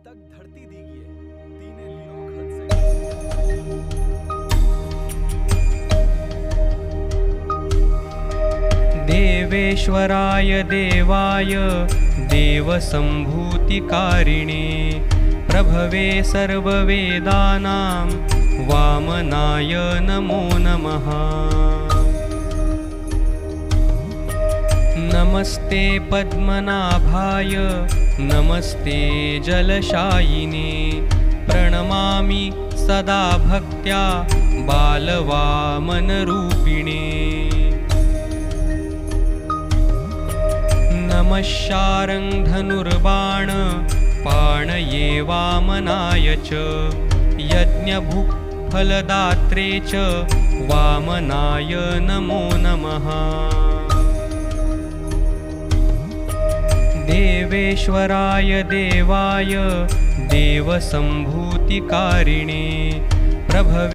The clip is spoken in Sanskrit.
तक धरती दीजिए, दीने लियो खत से। देवेश्वराय देवाय देवसम्भूतिकारिणे प्रभवे सर्ववेदानां वामनाय नमो नमः। नमस्ते पद्मनाभाय नमस्ते जलशायिने प्रणमामि सदा भक्त्या बालवामनरूपिणे। नमः शारङ्गधनुर्बाण पाणये वामनाय च यज्ञभुक्फलदात्रे च वामनाय नमो नमः। देवेश्वराय देवाय देवसम्भूतिकारिणे प्रभवे